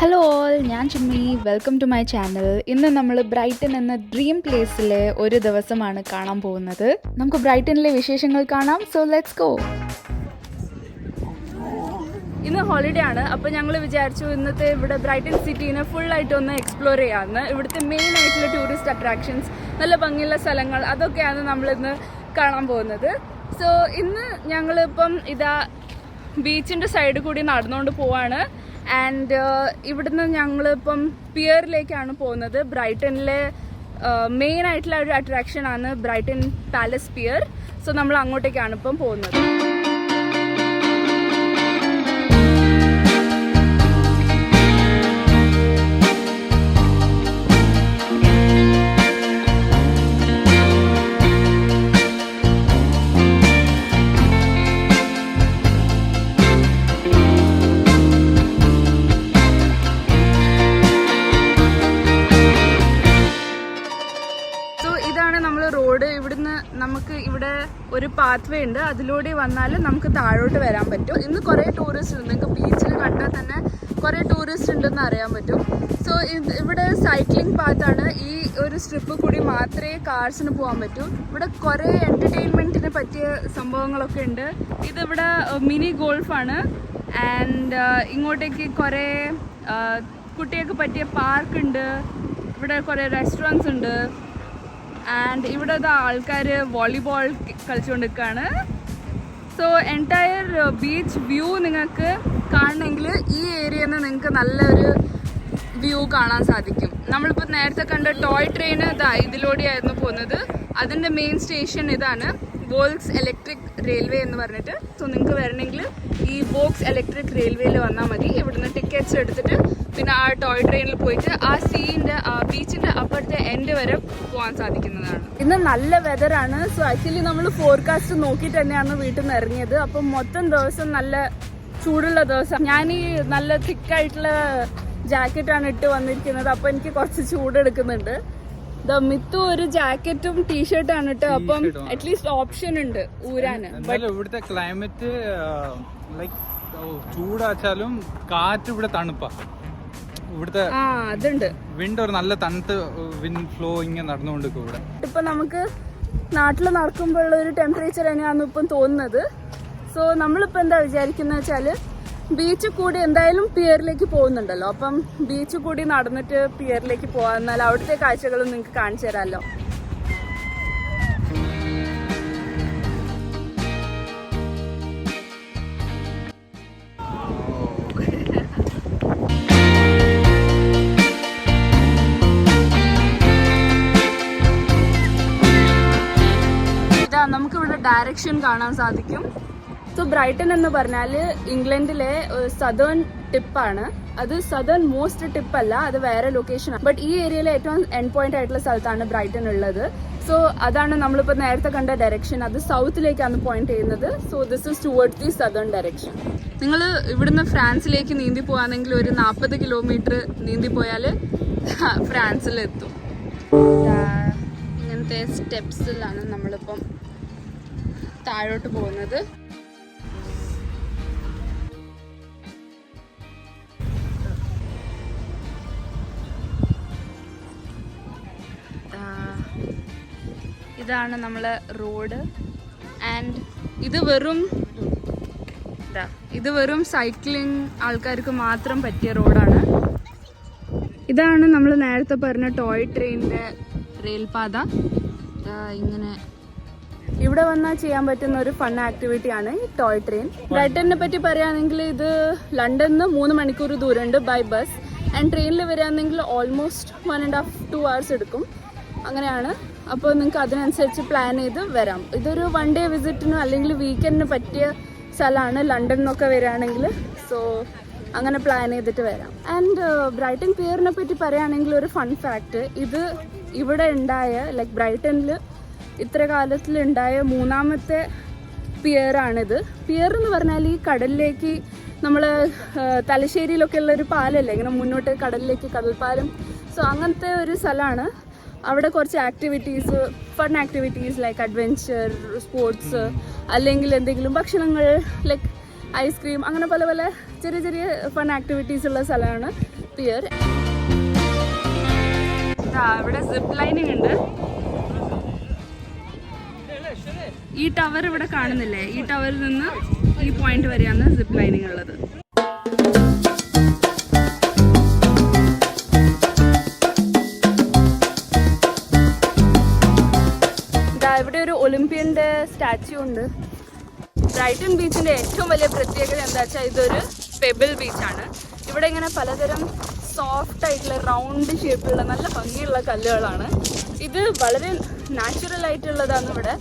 Hello all, ഞാൻ Chimmi. Welcome to my channel. ഇന്ന് നമ്മൾ ബ്രൈറ്റൺ എന്ന ഡ്രീം പ്ലേസിലെ ഒരു ദിവസമാണ് കാണാൻ പോകുന്നത്. നമുക്ക് ബ്രൈറ്റണിലെ വിശേഷങ്ങൾ കാണാം. So let's go. ഇന്ന് ഹോളിഡേ ആണ്. അപ്പോൾ ഞങ്ങൾ വിചാരിച്ചു ഇന്നത്തെ ഇവിടെ ബ്രൈറ്റൺ സിറ്റീനെ ഫുള്ളായിട്ട് ഒന്ന് എക്സ്പ്ലോർ ചെയ്യാമെന്ന്. ഇവിടുത്തെ മെയിൻ ആയിട്ടുള്ള ടൂറിസ്റ്റ് അട്രാക്ഷൻസ്, നല്ല ഭംഗിയുള്ള സ്ഥലങ്ങൾ, അതൊക്കെയാണ് നമ്മളിന്ന് കാണാൻ പോകുന്നത്. സോ ഇന്ന് ഞങ്ങളിപ്പം ഇതാ ബീച്ചിൻ്റെ സൈഡ് കൂടി നടന്നുകൊണ്ട് പോവാണ്. ആൻഡ് ഇവിടുന്ന് ഞങ്ങളിപ്പം പിയറിലേക്കാണ് പോകുന്നത്. ബ്രൈറ്റണിലെ മെയിൻ ആയിട്ടുള്ള ഒരു അട്രാക്ഷനാണ് ബ്രൈറ്റൺ പാലസ് പിയർ. സോ നമ്മൾ അങ്ങോട്ടേക്കാണ് ഇപ്പം പോകുന്നത്. റോഡ് ഇവിടുന്ന് നമുക്ക് ഇവിടെ ഒരു പാത്വേ ഉണ്ട്, അതിലൂടെ വന്നാൽ നമുക്ക് താഴോട്ട് വരാൻ പറ്റും. ഇന്ന് കുറേ ടൂറിസ്റ്റ് ഉണ്ട്, നിങ്ങൾക്ക് ബീച്ചിൽ കണ്ടാൽ തന്നെ കുറേ ടൂറിസ്റ്റ് ഉണ്ടെന്ന് അറിയാൻ പറ്റും. സോ ഇവിടെ സൈക്ലിംഗ് പാത്താണ്. ഈ ഒരു സ്ട്രിപ്പ് കൂടി മാത്രമേ കാർസിന് പോകാൻ പറ്റൂ. ഇവിടെ കുറേ എൻ്റർടൈൻമെൻറ്റിന് പറ്റിയ സംഭവങ്ങളൊക്കെ ഉണ്ട്. ഇതിവിടെ മിനി ഗോൾഫാണ്. ആൻഡ് ഇങ്ങോട്ടേക്ക് കുറേ കുട്ടികൾക്ക് പറ്റിയ പാർക്ക് ഉണ്ട്. ഇവിടെ കുറേ റെസ്റ്റോറൻറ്റ്സ് ഉണ്ട്. ആൻഡ് ഇവിടെ ആൾക്കാർ വോളിബോൾ കളിച്ചുകൊണ്ടിരിക്കുകയാണ്. സോ എൻറ്റയർ ബീച്ച് വ്യൂ നിങ്ങൾക്ക് കാണണമെങ്കിൽ ഈ ഏരിയയിൽ നിന്ന് നിങ്ങൾക്ക് നല്ലൊരു വ്യൂ കാണാൻ സാധിക്കും. നമ്മളിപ്പോൾ നേരത്തെ കണ്ട ടോയ് ട്രെയിൻ ഇതിലൂടെയായിരുന്നു പോകുന്നത്. അതിൻ്റെ മെയിൻ സ്റ്റേഷൻ ഇതാണ്, വോൾക്സ് ഇലക്ട്രിക് റെയിൽവേ എന്ന് പറഞ്ഞിട്ട്. സോ നിങ്ങൾക്ക് വരണമെങ്കിൽ ഈ വോക്സ് ഇലക്ട്രിക് റെയിൽവേയിൽ വന്നാൽ മതി. ഇവിടുന്ന് ടിക്കറ്റ്സ് എടുത്തിട്ട് പിന്നെ ആ ടോയ് ട്രെയിനിൽ പോയിട്ട് ആ ബീച്ചിൻ്റെ അപ്പുറത്തെ എൻഡ് വരെ പോകാൻ സാധിക്കുന്നതാണ്. ഇന്ന് നല്ല വെതറാണ്. സോ ആക്ച്വലി നമ്മൾ ഫോർകാസ്റ്റ് നോക്കിയിട്ട് തന്നെയാണ് വീട്ടിൽ നിന്ന് ഇറങ്ങിയത്. അപ്പം മൊത്തം ദിവസം നല്ല ചൂടുള്ള ദിവസം. ഞാൻ ഈ നല്ല തിക്കായിട്ടുള്ള ജാക്കറ്റാണ് ഇട്ട് വന്നിരിക്കുന്നത്. അപ്പം എനിക്ക് കുറച്ച് ചൂടെടുക്കുന്നുണ്ട്. മിത്തു ഒരു ജാക്കറ്റും ടീഷർട്ടാണ് ഇട്ട്. അപ്പം അറ്റ്ലീസ്റ്റ് ഓപ്ഷൻ ഉണ്ട് ഊരാന്. ഇവിടുത്തെ ക്ലൈമറ്റ് ലൈക്ക് ചൂടാച്ചാലും കാറ്റ് ഇവിടെ തണുപ്പാ. ഇവിടുത്തെ അതുണ്ട്, വിൻഡ് ഒരു നല്ല തണുത്ത് വിൻഡ് ഫ്ലോ ഇങ്ങനെ നടന്നുകൊണ്ടിരിക്കും ഇവിടെ. ഇപ്പൊ നമുക്ക് നാട്ടിൽ നടക്കുമ്പോഴുള്ള ഒരു ടെമ്പറേച്ചർ തന്നെയാണ് ഇപ്പം തോന്നുന്നത്. സോ നമ്മളിപ്പോൾ എന്താ വിചാരിക്കുന്നത് വെച്ചാല് ബീച്ച് കൂടി എന്തായാലും പിയറിലേക്ക് പോകുന്നുണ്ടല്ലോ. അപ്പം ബീച്ച് കൂടി നടന്നിട്ട് പിയറിലേക്ക് പോകാം. എന്നാൽ അവിടുത്തെ കാഴ്ചകളും നിങ്ങൾക്ക് കാണിച്ചു തരാമല്ലോ. നമുക്കിവിടെ ഡയറക്ഷൻ കാണാൻ സാധിക്കും. സോ ബ്രൈറ്റൺ എന്ന് പറഞ്ഞാൽ ഇംഗ്ലണ്ടിലെ സദേൺ ടിപ്പാണ്. അത് സദേൺ മോസ്റ്റ് ടിപ്പല്ല, അത് വേറെ ലൊക്കേഷനാണ്. ബട്ട് ഈ ഏരിയയിലെ ഏറ്റവും എൻഡ് പോയിന്റ് ആയിട്ടുള്ള സ്ഥലത്താണ് ബ്രൈറ്റൺ ഉള്ളത്. സോ അതാണ് നമ്മളിപ്പോൾ നേരത്തെ കണ്ട ഡയറക്ഷൻ. അത് സൗത്തിലേക്കാണ് പോയിന്റ് ചെയ്യുന്നത്. So this is towards the southern direction. നിങ്ങൾ ഇവിടുന്ന് ഫ്രാൻസിലേക്ക് നീന്തി പോകാണെങ്കിൽ ഒരു 40 കിലോമീറ്റർ നീന്തി പോയാൽ ഫ്രാൻസിലെത്തും. ഇങ്ങനത്തെ സ്റ്റെപ്സിലാണ് നമ്മളിപ്പം താഴോട്ട് പോകുന്നത്. ഇതാണ് നമ്മളെ റോഡ്. ആൻഡ് ഇത് വെറും സൈക്ലിംഗ് ആൾക്കാർക്ക് മാത്രം പറ്റിയ റോഡാണ്. ഇതാണ് നമ്മൾ നേരത്തെ പറഞ്ഞ ടോയ് ട്രെയിനിൻ്റെ റെയിൽപാത. ഇങ്ങനെ ഇവിടെ വന്നാൽ ചെയ്യാൻ പറ്റുന്ന ഒരു ഫൺ ആക്ടിവിറ്റിയാണ് ഈ ടോയ് ട്രെയിൻ. ബ്രൈറ്റണിനെ പറ്റി പറയുകയാണെങ്കിൽ ഇത് ലണ്ടനിൽ നിന്ന് 3 മണിക്കൂർ ദൂരമുണ്ട് ബൈ ബസ്. ആൻഡ് ട്രെയിനിൽ വരികയാണെങ്കിൽ ഓൾമോസ്റ്റ് 1.5-2 hours എടുക്കും. അങ്ങനെയാണ്. അപ്പോൾ നിങ്ങൾക്ക് അതിനനുസരിച്ച് പ്ലാൻ ചെയ്ത് വരാം. ഇതൊരു 1 day വിസിറ്റിനോ അല്ലെങ്കിൽ വീക്കെൻഡിന് പറ്റിയ സ്ഥലമാണ് ലണ്ടനിൽ നിന്നൊക്കെ വരികയാണെങ്കിൽ. സോ അങ്ങനെ പ്ലാൻ ചെയ്തിട്ട് വരാം. ആൻഡ് ബ്രൈറ്റൺ പിയറിനെ പറ്റി പറയുകയാണെങ്കിൽ ഒരു ഫൺ ഫാക്റ്റ്, ഇത് ഇവിടെ ഉണ്ടായ ലൈക്ക് ബ്രൈറ്റണിൽ ഇത്ര കാലത്തിലുണ്ടായ 3ാമത്തെ പിയറാണിത്. പിയർ എന്ന് പറഞ്ഞാൽ ഈ കടലിലേക്ക് നമ്മൾ തലശ്ശേരിയിലൊക്കെ ഉള്ളൊരു പാലല്ലേ, ഇങ്ങനെ മുന്നോട്ട് കടലിലേക്ക് കടൽപ്പാലം. സോ അങ്ങനത്തെ ഒരു സ്ഥലമാണ്. അവിടെ കുറച്ച് activities, fun activities like adventure sports, അല്ലെങ്കിൽ എന്തെങ്കിലും ഭക്ഷണങ്ങൾ ലൈക്ക് ഐസ്ക്രീം, അങ്ങനെ പല പല ചെറിയ ചെറിയ ഫൺ ആക്ടിവിറ്റീസ് ഉള്ള സ്ഥലമാണ്. പിയർ. ഇവിടെ സിപ്പ് ലൈനിങ് ഉണ്ട്. ഈ ടവർ ഇവിടെ കാണുന്നില്ലേ, ഈ ടവറിൽ നിന്ന് ഈ പോയിന്റ് വരെയാണ് സിപ്പ് ലൈനിങ് ഉള്ളത്. ഇവിടെ ഒരു ഒളിമ്പ്യന്റെ സ്റ്റാച്യു ഉണ്ട്. ബ്രൈറ്റൺ ബീച്ചിന്റെ ഏറ്റവും വലിയ പ്രത്യേകത എന്താ വെച്ചാൽ ഇതൊരു പെബിൾ ബീച്ചാണ്. ഇവിടെ ഇങ്ങനെ പലതരം സോഫ്റ്റ് ആയിട്ടുള്ള റൗണ്ട് ഷേപ്പിലുള്ള നല്ല ഭംഗിയുള്ള കല്ലുകളാണ്. ഇത് വളരെ നാച്ചുറൽ ആയിട്ടുള്ളതാണ്. ഇവിടെ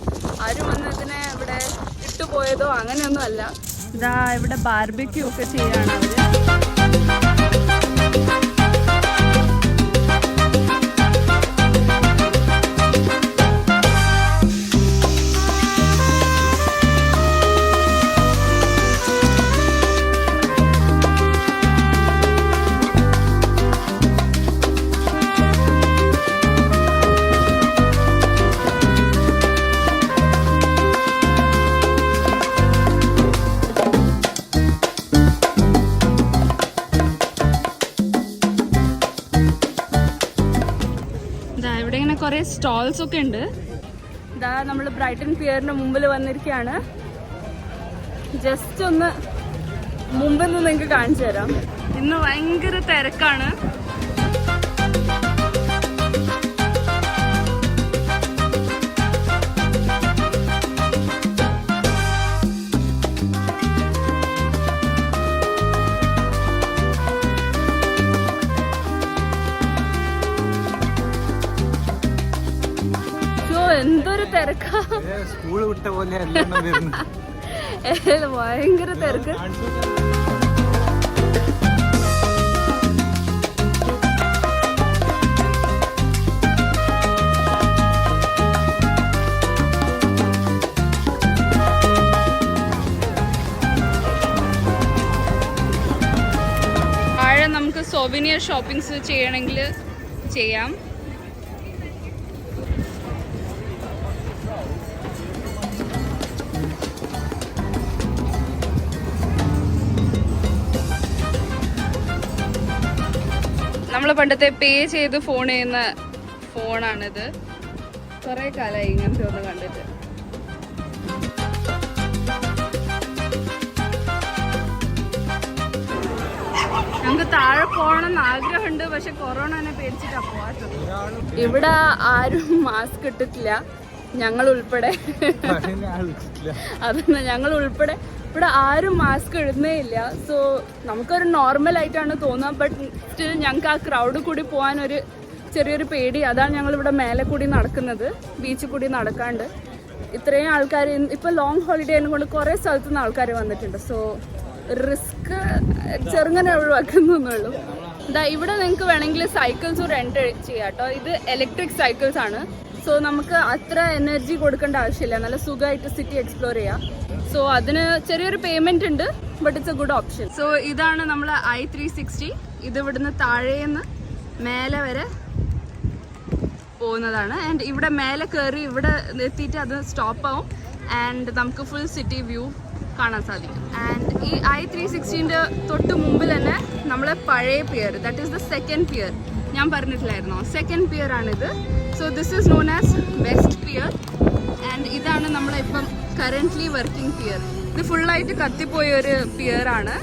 ആരും വന്ന് ഇതിനെ ഇവിടെ ഇട്ടുപോയതോ അങ്ങനെയൊന്നും അല്ല. ഇതാ ഇവിടെ ബാർബിക്യൂ ഒക്കെ ചെയ്യാണ് അവര്. കുറെ സ്റ്റോൾസ് ഒക്കെ ഉണ്ട്. ഇതാ നമ്മൾ ബ്രൈറ്റൺ പിയറിന്റെ മുമ്പിൽ വന്നിരിക്കുകയാണ്. ജസ്റ്റ് ഒന്ന് മുമ്പിൽ നിന്ന് നിങ്ങൾക്ക് കാണിച്ചു തരാം. ഇന്ന് ഭയങ്കര തിരക്കാണ്. എന്തൊരു തിരക്കാ, സ്കൂൾ വിട്ട പോലെ ഭയങ്കര തിരക്ക്. താഴെ നമുക്ക് സോവിനിയർ ഷോപ്പിംഗ്സ് ചെയ്യണമെങ്കിൽ ചെയ്യാം. നമ്മൾ പണ്ടത്തെ പേ ചെയ്ത് ഫോൺ ചെയ്യുന്ന ഫോണാണിത്. കുറെ കാലമായി ഇങ്ങനത്തെ ഒന്ന് കണ്ടിട്ട്. നമുക്ക് താഴെ പോകണമെന്ന് ആഗ്രഹമുണ്ട്, പക്ഷെ കൊറോണനെ പേടിച്ചിട്ടാ പോവാത്തത്. ഇവിടെ ആരും മാസ്ക് ഇട്ടിട്ടില്ല, ഞങ്ങൾ ഉൾപ്പെടെ. അതെന്നാ ഞങ്ങൾ ഉൾപ്പെടെ ഇവിടെ ആരും മാസ്ക് ഇടുന്നേ ഇല്ല. സോ നമുക്കൊരു നോർമൽ ആയിട്ടാണ് തോന്നുക. ബട്ട് സ്റ്റിൽ ഞങ്ങൾക്ക് ആ ക്രൗഡ് കൂടി പോകാൻ ഒരു ചെറിയൊരു പേടി. അതാണ് ഞങ്ങൾ ഇവിടെ മേലെ കൂടി നടക്കുന്നത്, ബീച്ചിൽ കൂടി നടക്കാണ്ട്. ഇത്രയും ആൾക്കാർ ഇപ്പം ലോങ് ഹോളിഡേ കൊണ്ട് കുറേ സ്ഥലത്തു നിന്ന് ആൾക്കാർ വന്നിട്ടുണ്ട്. സോ റിസ്ക് ചെറുങ്ങനെ ഒഴിവാക്കുന്നുള്ളൂ. ഇതാ ഇവിടെ നിങ്ങൾക്ക് വേണമെങ്കിൽ സൈക്കിൾസ് റെന്റ് ചെയ്യാം കേട്ടോ. ഇത് ഇലക്ട്രിക് സൈക്കിൾസ് ആണ്. സോ നമുക്ക് അത്ര എനർജി കൊടുക്കേണ്ട ആവശ്യമില്ല, നല്ല സുഖമായിട്ട് സിറ്റി എക്സ്പ്ലോർ ചെയ്യാം. സോ അതിന് ചെറിയൊരു പേയ്മെന്റ് ഉണ്ട്, but it's A good option. So ഇതാണ് നമ്മൾ I360. ഇത് ഇവിടുന്ന് താഴേന്ന് മേലെ വരെ പോകുന്നതാണ്. ആൻഡ് ഇവിടെ മേലെ കയറി ഇവിടെ എത്തിയിട്ട് അത് സ്റ്റോപ്പ് ആവും. ആൻഡ് നമുക്ക് ഫുൾ സിറ്റി വ്യൂ കാണാൻ സാധിക്കും. ആൻഡ് ഈ I360ൻ്റെ തൊട്ട് മുമ്പിൽ തന്നെ നമ്മളെ പഴയ pier, that is the second pier. ഞാൻ പറഞ്ഞിട്ടില്ലായിരുന്നോ, സെക്കൻഡ് പിയർ ആണിത്. So this is known as West Pier. And ഇതാണ് നമ്മളിപ്പം കറന്റ്ലി വർക്കിംഗ് പിയർ. ഇത് ഫുള്ളായിട്ട് കത്തിപ്പോയ ഒരു പിയർ ആണ്.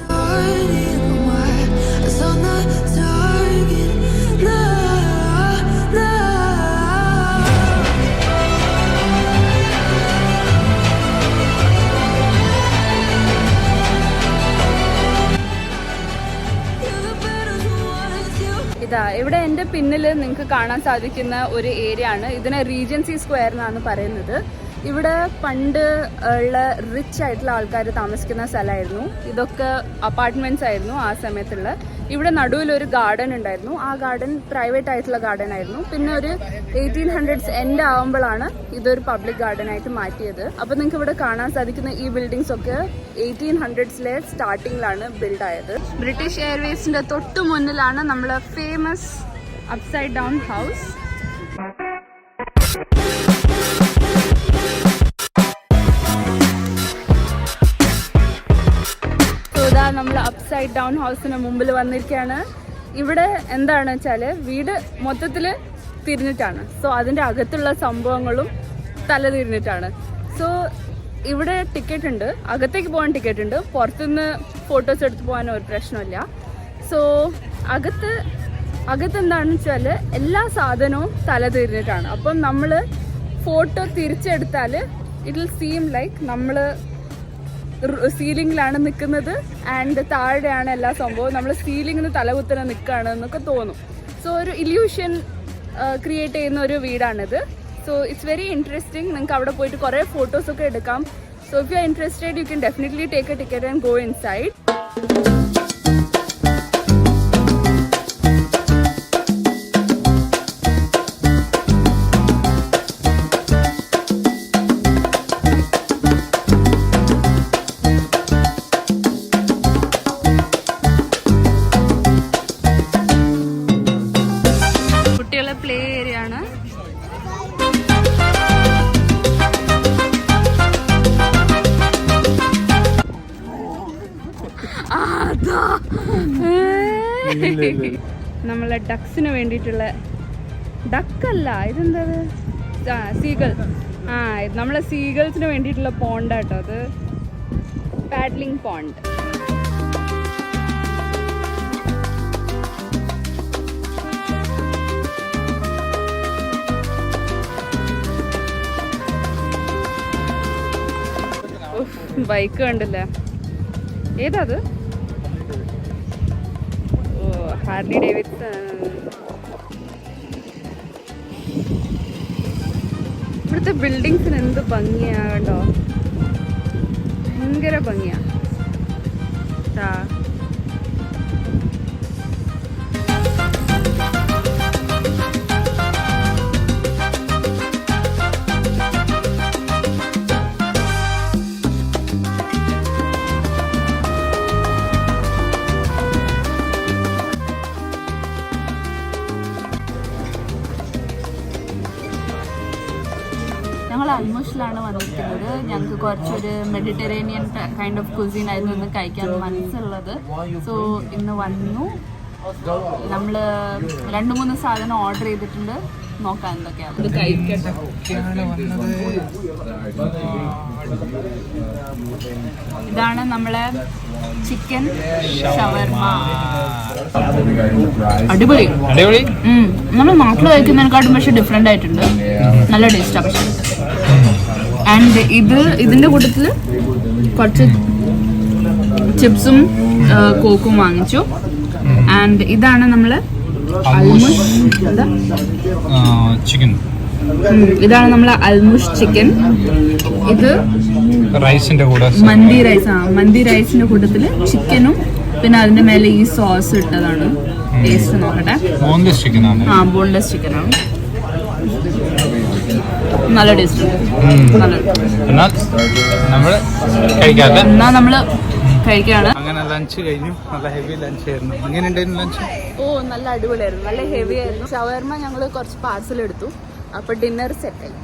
ഇതാ ഇവിടെ എൻ്റെ പിന്നിൽ നിങ്ങൾക്ക് കാണാൻ സാധിക്കുന്ന ഒരു ഏരിയ ആണ്. ഇതിനെ റീജൻസി സ്ക്വയർ എന്നാണ് പറയുന്നത്. ഇവിടെ പണ്ട് ഉള്ള റിച്ച് ആയിട്ടുള്ള ആൾക്കാർ താമസിക്കുന്ന സ്ഥലമായിരുന്നു. ഇതൊക്കെ അപ്പാർട്ട്മെന്റ്സ് ആയിരുന്നു ആ സമയത്തുള്ള. ഇവിടെ നടുവിൽ ഒരു ഗാർഡൻ ഉണ്ടായിരുന്നു. ആ ഗാർഡൻ പ്രൈവറ്റ് ആയിട്ടുള്ള ഗാർഡൻ ആയിരുന്നു. പിന്നെ ഒരു 1800s എൻഡ് ആവുമ്പോഴാണ് ഇതൊരു പബ്ലിക് ഗാർഡൻ ആയിട്ട് മാറ്റിയത്. അപ്പൊ നിങ്ങൾക്ക് ഇവിടെ കാണാൻ സാധിക്കുന്ന ഈ ബിൽഡിങ്സ് ഒക്കെ 1800s സ്റ്റാർട്ടിങ്ങിലാണ് ബിൽഡ് ആയത്. ബ്രിട്ടീഷ് എയർവേസിന്റെ തൊട്ടു മുന്നിലാണ് നമ്മളെ ഫേമസ് അപ്സൈഡ് ഡൗൺ ഹൗസ്. നമ്മൾ അപ്സൈഡ് ഡൗൺ ഹൗസിന് മുമ്പിൽ വന്നിരിക്കുകയാണ്. ഇവിടെ എന്താണെന്ന് വെച്ചാൽ വീട് മൊത്തത്തിൽ തിരിഞ്ഞിട്ടാണ്. സോ അതിൻ്റെ അകത്തുള്ള സംഭവങ്ങളും തല തിരിഞ്ഞിട്ടാണ്. സോ ഇവിടെ ടിക്കറ്റ് ഉണ്ട്, അകത്തേക്ക് പോകാൻ ടിക്കറ്റ് ഉണ്ട്, പുറത്തുനിന്ന് ഫോട്ടോസ് എടുത്ത് പോകാൻ ഒരു പ്രശ്നമില്ല. സോ അകത്ത് എന്താണെന്ന് വെച്ചാൽ എല്ലാ സാധനവും തല തിരിഞ്ഞിട്ടാണ്. അപ്പം നമ്മൾ ഫോട്ടോ തിരിച്ചെടുത്താൽ ഇറ്റ് വിൽ സീം ലൈക്ക് നമ്മൾ സീലിങ്ങിലാണ് നിൽക്കുന്നത് ആൻഡ് താഴെയാണ് എല്ലാ സംഭവവും, നമ്മൾ സീലിങ്ങിന് തലകുത്തനെ നിൽക്കുകയാണ് എന്നൊക്കെ തോന്നും. സോ ഒരു ഇല്യൂഷൻ ക്രിയേറ്റ് ചെയ്യുന്ന ഒരു വീടാണിത്. So it's very interesting. നിങ്ങൾക്ക് അവിടെ പോയിട്ട് കുറേ ഫോട്ടോസൊക്കെ എടുക്കാം. So if you are interested you can definitely take a ticket and go inside. Play area ആണ്. നമ്മളെ ഡക്സിന് വേണ്ടിയിട്ടുള്ള, ഡക്കല്ല ഇതെന്താ, സീഗൾ. നമ്മളെ സീഗൾസിന് വേണ്ടിയിട്ടുള്ള പോണ്ടാട്ടോ അത്, പാഡ്ലിംഗ് പോണ്ട്. ബൈക്ക് കണ്ടില്ലേ, ഏതാ അത്? ഓ, ഹാർലി ഡേവിഡ്സൺ. ഇവിടുത്തെ ബിൽഡിങ്സിന് എന്ത് ഭംഗിയാ കേട്ടോ, ഭയങ്കര ഭംഗിയാ. ഞങ്ങൾ അൽമുഷിലാണ് വന്നിരിക്കുന്നത്. ഞങ്ങൾക്ക് കുറച്ചൊരു മെഡിറ്ററേനിയൻ കൈൻഡ് ഓഫ് കുസീൻ ആയിരുന്നു ഇന്ന് കഴിക്കാൻ മനസ്സുള്ളത്. സോ ഇന്ന് വന്നു, നമ്മൾ 2-3 സാധനം ഓർഡർ ചെയ്തിട്ടുണ്ട്. നോക്കാം എന്തൊക്കെയാണ് ഇത് കഴിക്കട്ടെ. ഇതാണ് നമ്മളെ ചിക്കൻ ഷവർമ. അടിപൊളി. നമ്മൾ നാട്ടിൽ കഴിക്കുന്നതിനെക്കാട്ടും പക്ഷെ ഡിഫറെൻ്റ് ആയിട്ടുണ്ട്, നല്ല ടേസ്റ്റാണ്. പക്ഷെ ആൻഡ് ഇതിൻ്റെ കൂട്ടത്തിൽ കുറച്ച് ചിപ്സും കോക്കും വാങ്ങിച്ചു. ആൻഡ് ഇതാണ് നമ്മൾ ചിക്കൻ. ഇതാണ് നമ്മളെ അൽമുഷ് ചിക്കൻ. ഇത് റൈസിന്റെ കൂടെ മന്തി റൈസിന്റെ കൂട്ടത്തില് ചിക്കനും പിന്നെ അതിന്റെ മേലെ ഈ സോസ് ഇട്ടതാണ്. ടേസ്റ്റ് നോക്കട്ടെ. ബോൺലെസ് ചിക്കൻ ആണ്. ബോൺലെസ് ചിക്കൻ ആണ്. നല്ല ടേസ്റ്റ് ഉണ്ട്. എന്നാ നമ്മള് കഴിക്കാണ്. അങ്ങനെ ലഞ്ച് കഴിഞ്ഞു. നല്ല ഹെവി ലഞ്ച് ആയിരുന്നു. എങ്ങനെയുണ്ടായിരുന്നു ലഞ്ച്? ഓ, നല്ല അടിപൊളിയായിരുന്നു, നല്ല ഹെവി ആയിരുന്നു. ഷവർമ ഞങ്ങൾ കുറച്ച് പാർസൽ എടുത്തു, അപ്പൊ ഡിന്നർ സെറ്റായി.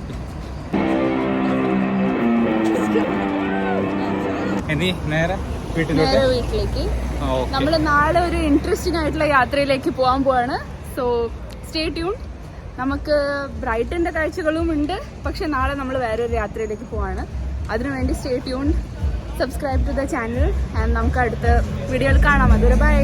ഇനി നേരെ വീട്ടിലേക്ക്. നമ്മൾ നാളെ ഒരു ഇൻട്രസ്റ്റിംഗ് ആയിട്ടുള്ള യാത്രയിലേക്ക് പോകാൻ പോവാണ്. So stay tune. നമുക്ക് ബ്രൈറ്റന്റെ കാഴ്ചകളും ഉണ്ട്, പക്ഷെ നാളെ നമ്മൾ വേറൊരു യാത്രയിലേക്ക് പോവാണ്. അതിനുവേണ്ടി stay tune, subscribe to the channel and നമുക്ക് അടുത്ത വീഡിയോയിൽ കാണാം. അതുവരെ ബൈ.